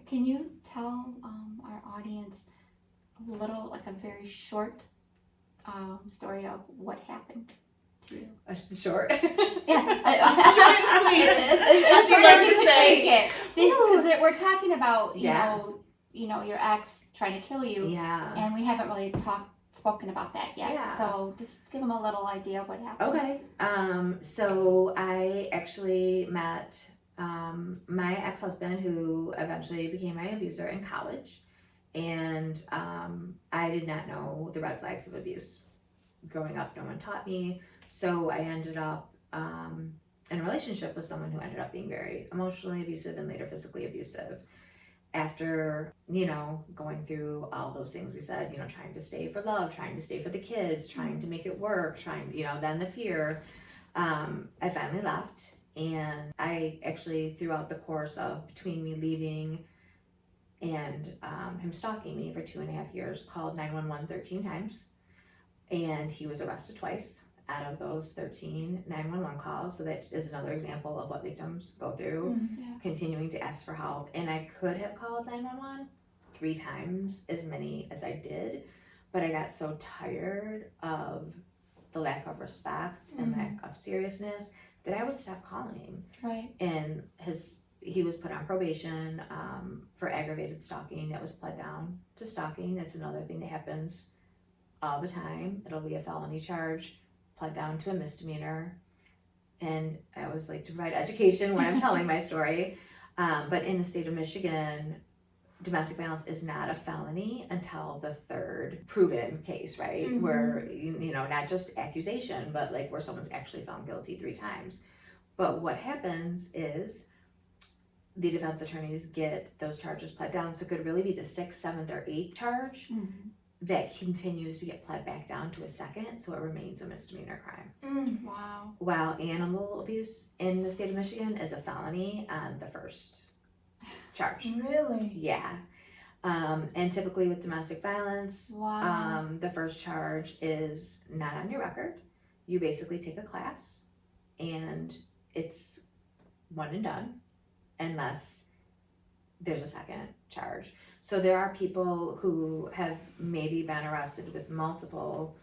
Can you tell our audience a little, like a very short story of what happened to you? Short. Yeah. Short and sweet. As short as you could take it. Because we're talking about, you know, your ex trying to kill you. Yeah. And we haven't really spoken about that yet. Yeah. So just give them a little idea of what happened. Okay. So I actually met my ex-husband, who eventually became my abuser, in college. And I did not know the red flags of abuse. Growing up, no one taught me. So I ended up in a relationship with someone who ended up being very emotionally abusive and later physically abusive. After, you know, going through all those things we said, you know, trying to stay for love, trying to stay for the kids, trying to make it work, you know, then the fear, I finally left. And I actually, throughout the course of between me leaving and him stalking me for 2.5 years, called 911 13 times. And he was arrested twice out of those 13 911 calls. So that is another example of what victims go through, continuing to ask for help. And I could have called 911 3 times as many as I did, but I got so tired of the lack of respect and lack of seriousness that I would stop calling. Right. And he was put on probation for aggravated stalking. That was pled down to stalking. That's another thing that happens all the time. It'll be a felony charge, pled down to a misdemeanor. And I always like to provide education when I'm telling my story. But in the state of Michigan, domestic violence is not a felony until the 3rd proven case, right? Mm-hmm. Where, you know, not just accusation, but like where someone's actually found guilty 3 times. But what happens is the defense attorneys get those charges pled down. So it could really be the 6th, 7th, or 8th charge that continues to get pled back down to a 2nd, so it remains a misdemeanor crime. Wow. While animal abuse in the state of Michigan is a felony on the 1st charge. Really? Yeah. And typically with domestic violence, the 1st charge is not on your record. You basically take a class and it's one and done unless there's a 2nd charge. So there are people who have maybe been arrested with multiple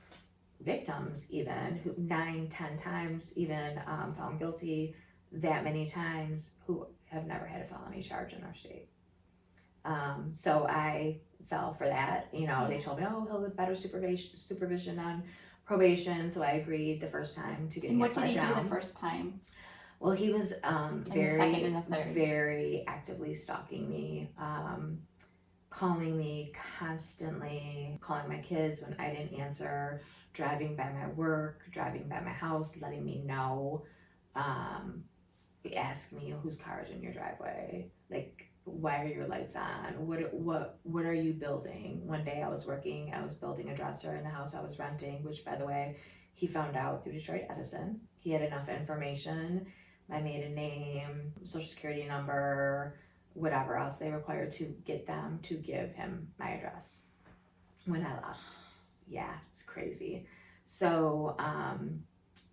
victims, even who 9, 10 times, even found guilty that many times, who have never had a felony charge in our state. So I fell for that. You know, they told me, oh, he'll get better supervision on probation. So I agreed the first time to getting it pled down. What did he do the first time? Well, he was very very actively stalking me, calling me constantly, calling my kids when I didn't answer, driving by my work, driving by my house, letting me know, ask me whose car is in your driveway, like, why are your lights on, what are you building? One day I was building a dresser in the house I was renting, which, by the way, he found out through Detroit Edison. He had enough information, my maiden name, social security number, whatever else they required to get them to give him my address when I left. Yeah, it's crazy. So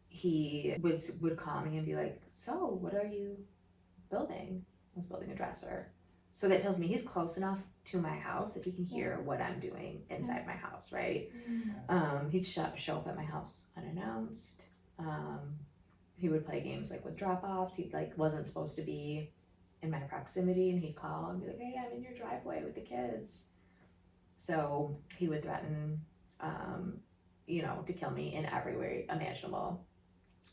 he would call me and be like, so what are you building? I was building a dresser. So that tells me he's close enough to my house that he can hear what I'm doing inside my house, right? He'd show up at my house unannounced. He would play games like with drop-offs. He wasn't supposed to be in my proximity, and he'd call and be like, hey, I'm in your driveway with the kids. So he would threaten, to kill me in every way imaginable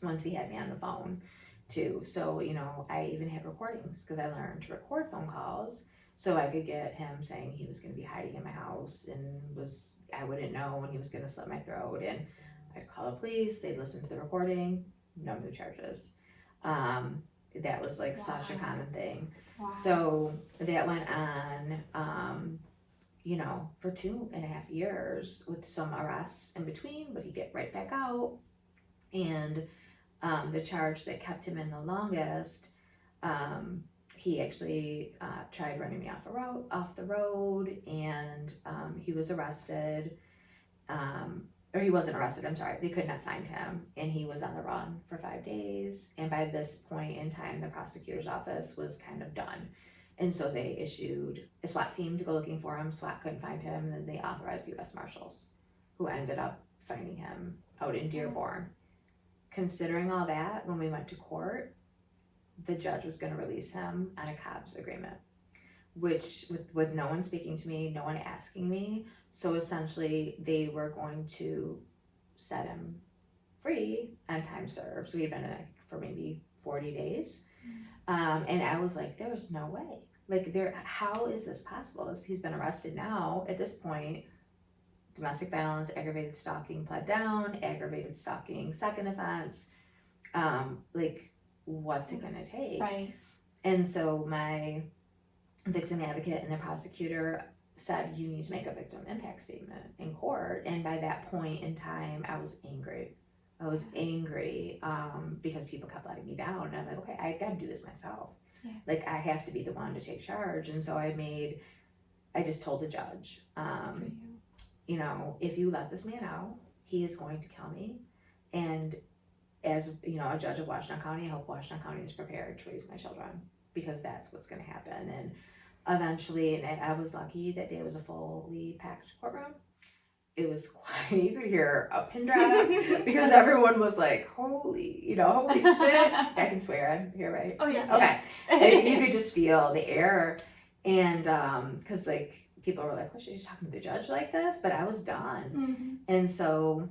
once he had me on the phone too. So, I even had recordings because I learned to record phone calls so I could get him saying he was going to be hiding in my house and I wouldn't know when he was going to slit my throat, and I'd call the police, they'd listen to the recording, no new charges. That was such a common thing. Wow. So that went on, for 2.5 years with some arrests in between, but he'd get right back out. And the charge that kept him in the longest, he actually tried running me off the road, and he was arrested. Or he wasn't arrested, I'm sorry, they could not find him, and he was on the run for 5 days. And by this point in time, the prosecutor's office was kind of done. And so they issued a SWAT team to go looking for him. SWAT couldn't find him, and then they authorized U.S. Marshals, who ended up finding him out in Dearborn. Considering all that, when we went to court, the judge was going to release him on a Cobb's agreement, which with no one speaking to me, no one asking me. So essentially, they were going to set him free on time served. So he'd been in it for maybe 40 days. And I was like, there's no way. Like, how is this possible? He's been arrested now. At this point, domestic violence, aggravated stalking pled down, aggravated stalking second offense. Like, what's it gonna take? Right. And so my victim advocate and the prosecutor said, you need to make a victim impact statement in court. And by that point in time, I was angry because people kept letting me down. And I'm like, okay, I gotta do this myself. Yeah. Like, I have to be the one to take charge. And so I just told the judge, For you. you know, if you let this man out, he is going to kill me. And as, you know, a judge of Washington County, I hope Washington County is prepared to raise my children, because that's what's going to happen. And eventually, and I was lucky that day it was a fully packed courtroom. It was quiet. You could hear a pin drop because everyone was like, holy shit. I can swear on here, right? Oh yeah. Okay. Yes. And you could just feel the air. And because like people were like, well, she's talking to the judge like this? But I was done. Mm-hmm. And so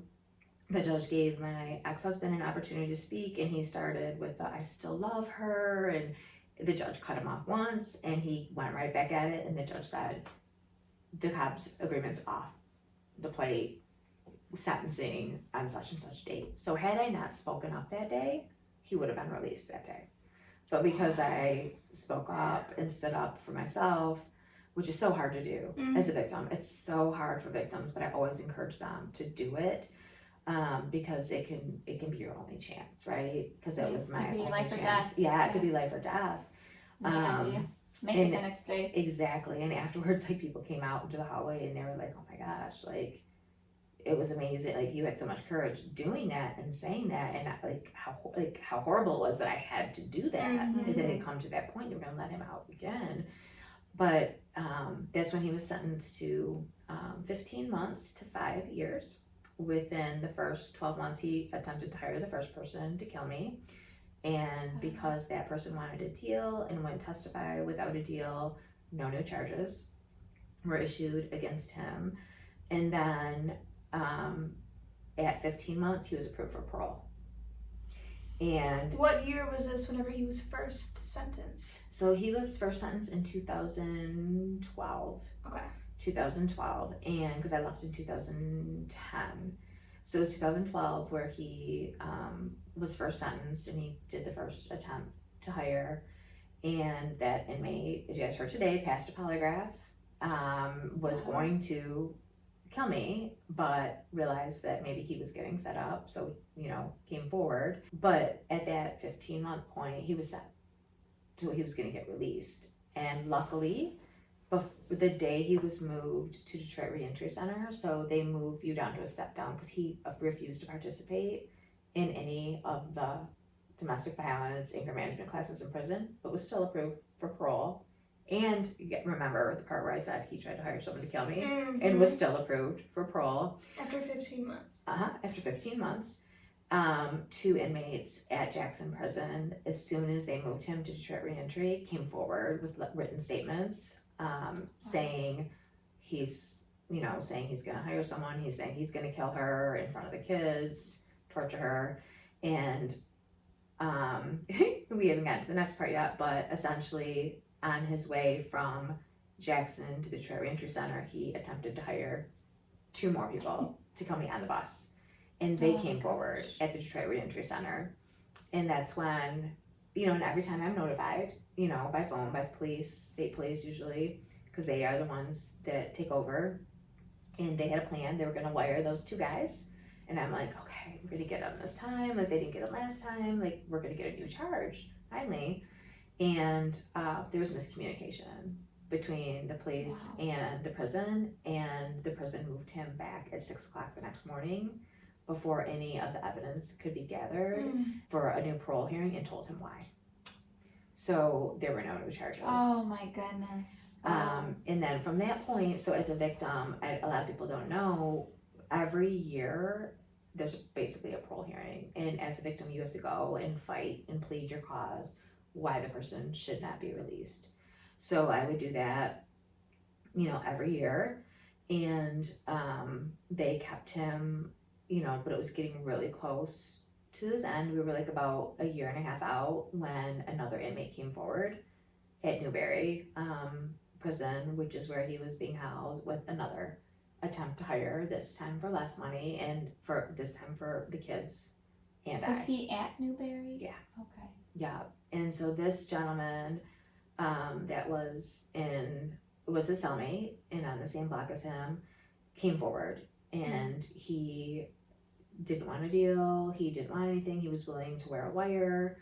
the judge gave my ex-husband an opportunity to speak, and he started with the, I still love her. And the judge cut him off once, and he went right back at it. And the judge said, the Cobb's agreement's off the plate, sentencing on such and such date. So had I not spoken up that day, he would have been released that day. But because I spoke up and stood up for myself, which is so hard to do as a victim, it's so hard for victims, but I always encourage them to do it, because it can be your only chance, right? Because that was my Could be only life or chance. death. Yeah, it could be life or death. Make it the next day. Exactly. And afterwards, like, people came out into the hallway and they were like, oh my gosh, like, it was amazing. Like, you had so much courage doing that and saying that, and how horrible it was that I had to do that. Mhm. That it had come to that point, you were gonna let him out again. But that's when he was sentenced to 15 months to 5 years. Within the first 12 months, he attempted to hire the first person to kill me. And because that person wanted a deal and wouldn't testify without a deal, no new charges were issued against him. And then at 15 months, he was approved for parole. And What year was this whenever he was first sentenced? so he was first sentenced in 2012. Okay. 2012, and because I left in 2010. So it was 2012 where he was first sentenced, and he did the first attempt to hire. And that inmate, as you guys heard today, passed a polygraph, was going to kill me, but realized that maybe he was getting set up, so, you know, came forward. But at that 15-month point, he was set. So he was going to get released. And luckily, the day he was moved to Detroit Reentry Center, so they move you down to a step down because he refused to participate in any of the domestic violence anger management classes in prison, but was still approved for parole. And remember the part where I said he tried to hire someone to kill me, and was still approved for parole. After 15 months. After 15 months. 2 inmates at Jackson Prison, as soon as they moved him to Detroit Reentry, came forward with written statements saying he's gonna hire someone, he's saying he's gonna kill her in front of the kids, torture her, and we haven't gotten to the next part yet, but essentially on his way from Jackson to the Detroit Reentry Center, he attempted to hire 2 more people to kill me on the bus, and they came forward at the Detroit Reentry Center. And that's when, you know, and every time I'm notified, you know, by phone, by the police, state police usually, because they are the ones that take over. And they had a plan. They were going to wire those 2 guys. And I'm like, okay, we're going to get them this time. Like, they didn't get them last time. Like, we're going to get a new charge, finally. And there was miscommunication between the police and the prison. And the prison moved him back at 6 o'clock the next morning before any of the evidence could be gathered for a new parole hearing, and told him why. So there were no new charges. Oh my goodness. And then from that point, so as a victim, a lot of people don't know, every year there's basically a parole hearing. And as a victim, you have to go and fight and plead your cause why the person should not be released. So I would do that, every year. And they kept him, but it was getting really close to his end. We were like about a year and a half out when another inmate came forward at Newberry prison, which is where he was being housed, with another attempt to hire, this time for less money and for this time for the kids and Was he at Newberry? Yeah. Okay. Yeah. And so this gentleman that was his cellmate and on the same block as him came forward, and he didn't want a deal, he didn't want anything, he was willing to wear a wire,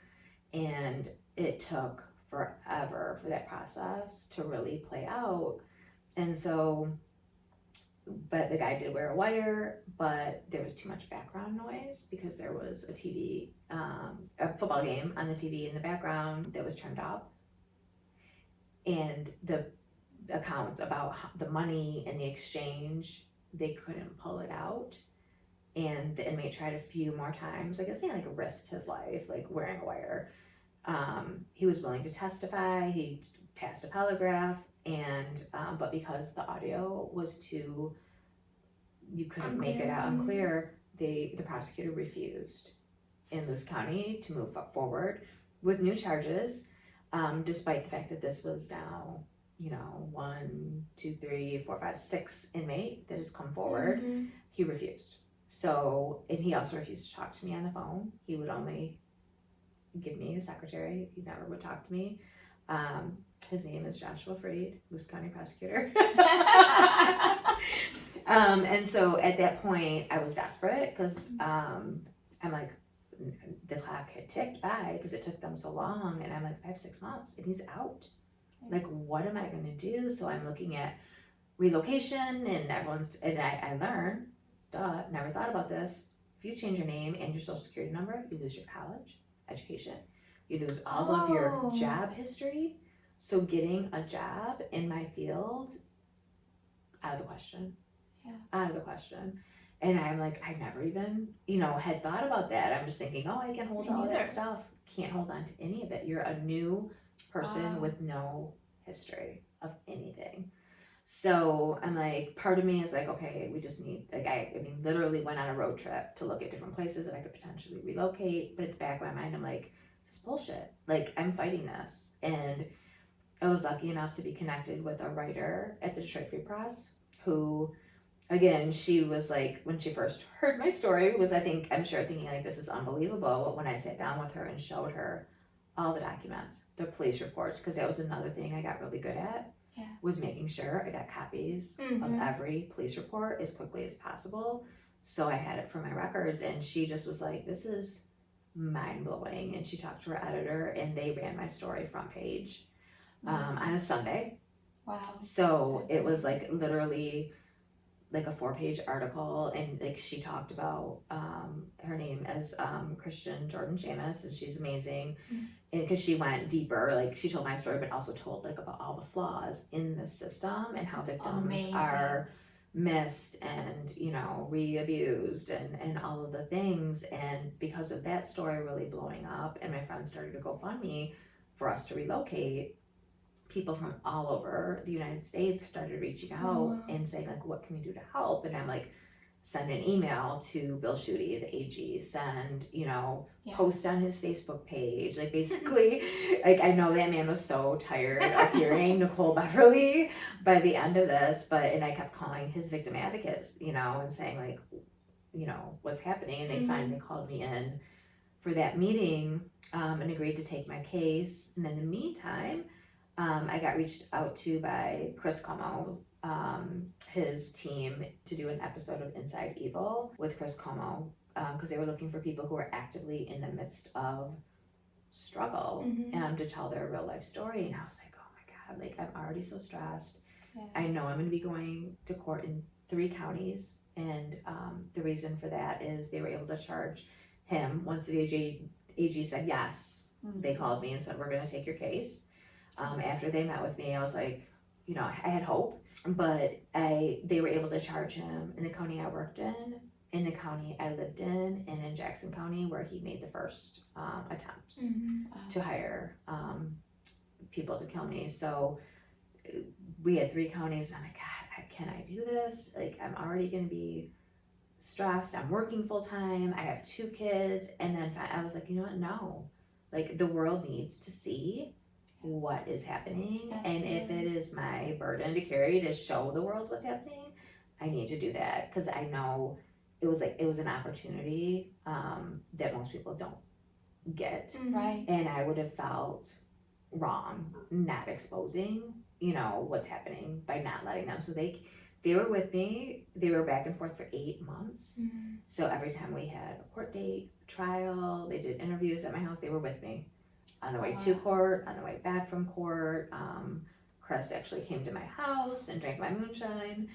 and it took forever for that process to really play out. And so, but the guy did wear a wire, but there was too much background noise because there was a football game on the TV in the background that was turned up, and the accounts about the money and the exchange, they couldn't pull it out. And the inmate tried a few more times, I guess they risked his life, wearing a wire. He was willing to testify, he passed a polygraph, and but because the audio was too, you couldn't make it out unclear, the prosecutor refused in Lewis County to move forward with new charges, despite the fact that this was now, 1, 2, 3, 4, 5, 6 inmate that has come forward. He refused. So, and he also refused to talk to me on the phone. He would only give me his secretary. He never would talk to me. His name is Joshua Freed, Lewis County prosecutor. And so at that point, I was desperate because I'm like, the clock had ticked by because it took them so long. And I'm like, I have 6 months and he's out. Like, what am I going to do? So I'm looking at relocation, and I learned, never thought about this. If you change your name and your social security number, you lose your college education. You lose all of your job history. So getting a job in my field, out of the question. Yeah. Out of the question. And I'm like, I never even, had thought about that. I'm just thinking, I can hold all that stuff. Can't hold on to any of it. You're a new person with no history of anything. So I'm like, part of me is like, okay, we just need, literally went on a road trip to look at different places that I could potentially relocate. But at the back of my mind, I'm like, this is bullshit. I'm fighting this. And I was lucky enough to be connected with a writer at the Detroit Free Press who, again, she was like, when she first heard my story, was thinking this is unbelievable. But when I sat down with her and showed her all the documents, the police reports, because that was another thing I got really good at, was making sure I got copies of every police report as quickly as possible. So I had it for my records, and she just was like, this is mind-blowing. And she talked to her editor, and they ran my story front page on a Sunday. Wow. So it was literally a 4-page article, and she talked about her name as Christian Jordan Jamis, and she's amazing. And because she went deeper, she told my story, but also told about all the flaws in the system and how victims are missed and re-abused and all of the things. And because of that story really blowing up, and my friends started to GoFundMe for us to relocate, people from all over the United States started reaching out and saying what can we do to help? And I'm like, send an email to Bill Schuette, the AG, send, post on his Facebook page. Basically, I know that man was so tired of hearing Nicole Beverly by the end of this, and I kept calling his victim advocates, and saying what's happening? And they finally called me in for that meeting and agreed to take my case. And in the meantime, I got reached out to by Chris Como, his team, to do an episode of Inside Evil with Chris Como, because they were looking for people who were actively in the midst of struggle to tell their real life story. And I was like, oh my God, I'm already so stressed. Yeah. I know I'm going to be going to court in 3 counties. And the reason for that is they were able to charge him once the AG said yes They called me and said, we're going to take your case. After they met with me, I was like, you know, I had hope, but they were able to charge him in the county I worked in the county I lived in, and in Jackson County, where he made the first attempts to hire people to kill me. So we had 3 counties, and I'm like, God, can I do this? Like, I'm already going to be stressed. I'm working full time. I have 2 kids. And then I was like, you know what? No. Like, the world needs to see what is happening. Absolutely. And if it is my burden to carry to show the world what's happening, I need to do that, because I know it was an opportunity that most people don't get. Right. And I would have felt wrong not exposing, you know, what's happening by not letting them. So they were with me. They were back and forth for 8 months. So every time we had a court date, trial, they did interviews at my house, they were with me on the way to court, on the way back from court. Chris actually came to my house and drank my moonshine.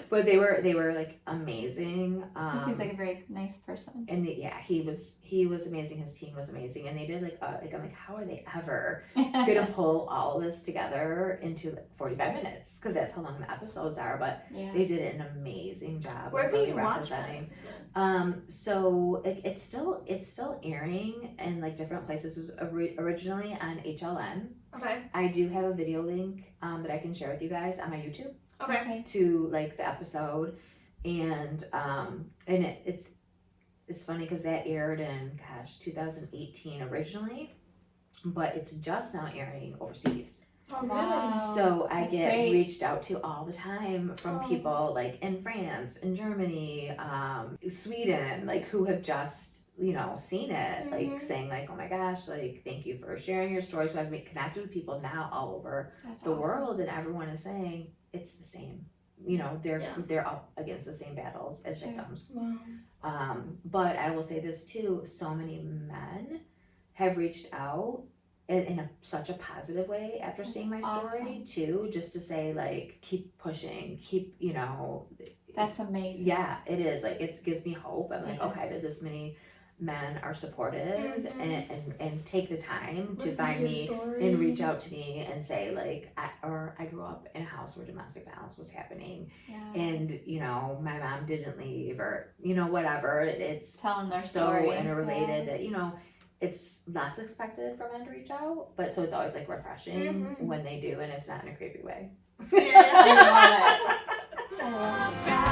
But they were like amazing. He seems like a very nice person. And he was amazing. His team was amazing, and they did I'm like, how are they ever gonna pull all this together into like 45 minutes? Because that's how long the episodes are. But they did an amazing job. Where of can really you watch that representing. episode? So it's still airing in like different places. It was originally on HLN. Okay. I do have a video link that I can share with you guys on my YouTube Okay. to like the episode, and it's funny because that aired in 2018 originally, but it's just now airing overseas. Oh, Wow. really? So I That's get great. reached out to all the time from people like in France, in Germany, Sweden, like who have just, you know, seen it, like saying like, oh my gosh, like thank you for sharing your story. So I've been connected with people now all over That's the awesome. world, and everyone is saying it's the same. You know, they're up against the same battles as victims. Wow. But I will say this too: so many men have reached out in such a positive way after That's seeing my story awesome. too, just to say like, keep pushing, keep, you know. That's amazing. Yeah, it is. Like, it gives me hope. I'm like, Yes. okay, that this many men are supportive and take the time to Listen find your me story. and reach out to me and say like, I grew up in a house where domestic violence was happening, Yeah. and you know, my mom didn't leave, or you know, whatever. It's Telling their so story. interrelated that, you know, it's less expected for men to reach out, but so it's always like refreshing when they do, and it's not in a creepy way. Yeah. I love it. I love it.